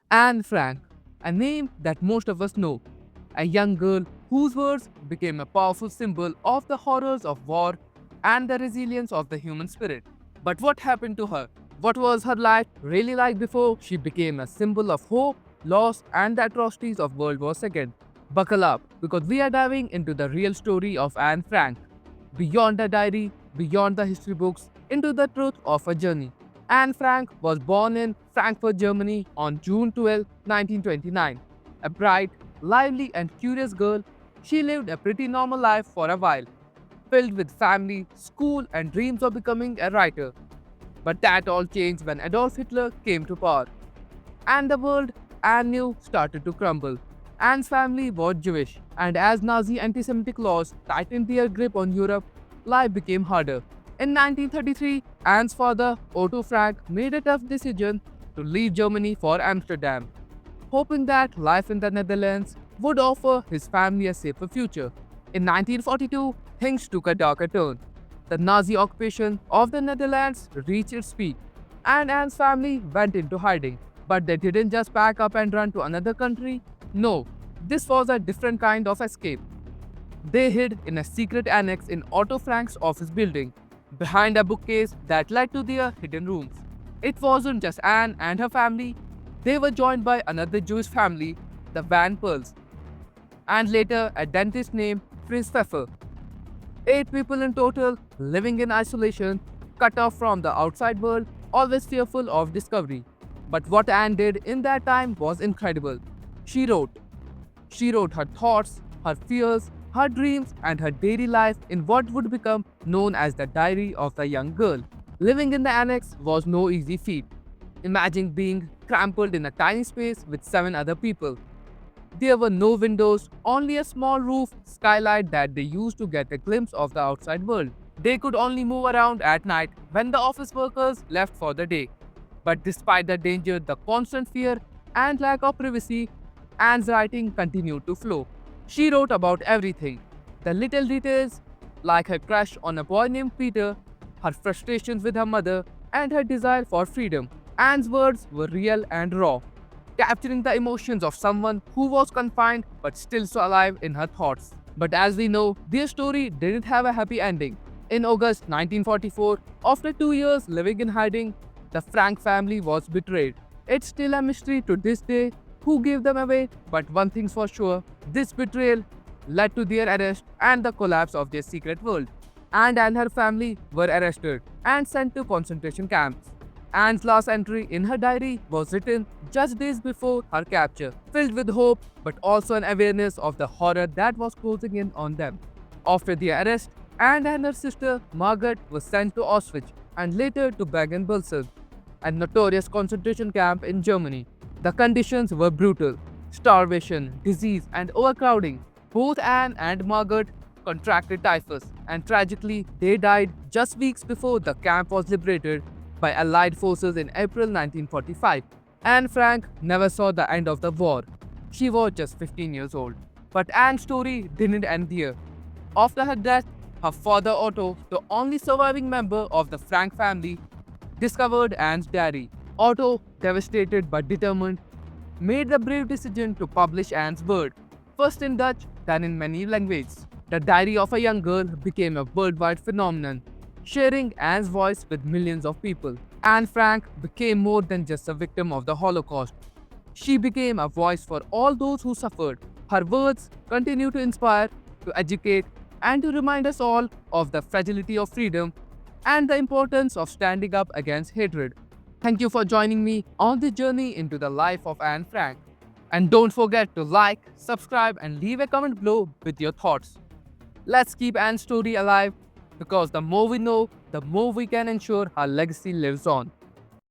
Anne Frank, a name that most of us know, a young girl whose words became a powerful symbol of the horrors of war and the resilience of the human spirit. But what happened to her? What was her life really like before she became a symbol of hope, loss, and the atrocities of World War II? Buckle up, because we are diving into the real story of Anne Frank, beyond the diary, beyond the history books, into the truth of her journey. Anne Frank was born in Frankfurt, Germany on June 12, 1929. A bright, lively, and curious girl, she lived a pretty normal life for a while, filled with family, school, and dreams of becoming a writer. But that all changed when Adolf Hitler came to power, and the world Anne knew started to crumble. Anne's family was Jewish, and as Nazi anti Semitic laws tightened their grip on Europe, life became harder. In 1933, Anne's father, Otto Frank, made a tough decision to leave Germany for Amsterdam, hoping that life in the Netherlands would offer his family a safer future. In 1942, things took a darker turn. The Nazi occupation of the Netherlands reached its peak, and Anne's family went into hiding. But they didn't just pack up and run to another country. No, this was a different kind of escape. They hid in a secret annex in Otto Frank's office building, behind a bookcase that led to their hidden rooms. It wasn't just Anne and her family, they were joined by another Jewish family, the Van Pearls, and later a dentist named Prince Pfeffer. 8 people in total, living in isolation, cut off from the outside world, always fearful of discovery. But what Anne did in that time was incredible. She wrote. She wrote her thoughts, her fears, her dreams, and her daily life in what would become known as the Diary of the Young Girl. Living in the annex was no easy feat. Imagine being crumpled in a tiny space with 7 other people. There were no windows, only a small roof skylight that they used to get a glimpse of the outside world. They could only move around at night when the office workers left for the day. But despite the danger, the constant fear, and lack of privacy, Anne's writing continued to flow. She wrote about everything, the little details, like her crush on a boy named Peter, her frustrations with her mother, and her desire for freedom. Anne's words were real and raw, capturing the emotions of someone who was confined but still so alive in her thoughts. But as we know, their story didn't have a happy ending. In August 1944, after 2 years living in hiding, the Frank family was betrayed. It's still a mystery to this day who gave them away, but one thing's for sure, this betrayal led to their arrest and the collapse of their secret world. Anne and her family were arrested and sent to concentration camps. Anne's last entry in her diary was written just days before her capture, filled with hope but also an awareness of the horror that was closing in on them. After their arrest, Anne and her sister Margaret were sent to Auschwitz and later to Bergen-Belsen, a notorious concentration camp in Germany. The conditions were brutal: starvation, disease, and overcrowding. Both Anne and Margaret contracted typhus, and tragically, they died just weeks before the camp was liberated by Allied forces in April 1945. Anne Frank never saw the end of the war. She was just 15 years old. But Anne's story didn't end there. After her death, her father Otto, the only surviving member of the Frank family, discovered Anne's diary. Otto, devastated but determined, made the brave decision to publish Anne's word, first in Dutch, then in many languages. The diary of a young girl became a worldwide phenomenon, sharing Anne's voice with millions of people. Anne Frank became more than just a victim of the Holocaust. She became a voice for all those who suffered. Her words continue to inspire, to educate, and to remind us all of the fragility of freedom and the importance of standing up against hatred. Thank you for joining me on this journey into the life of Anne Frank. And don't forget to like, subscribe, and leave a comment below with your thoughts. Let's keep Anne's story alive, because the more we know, the more we can ensure her legacy lives on.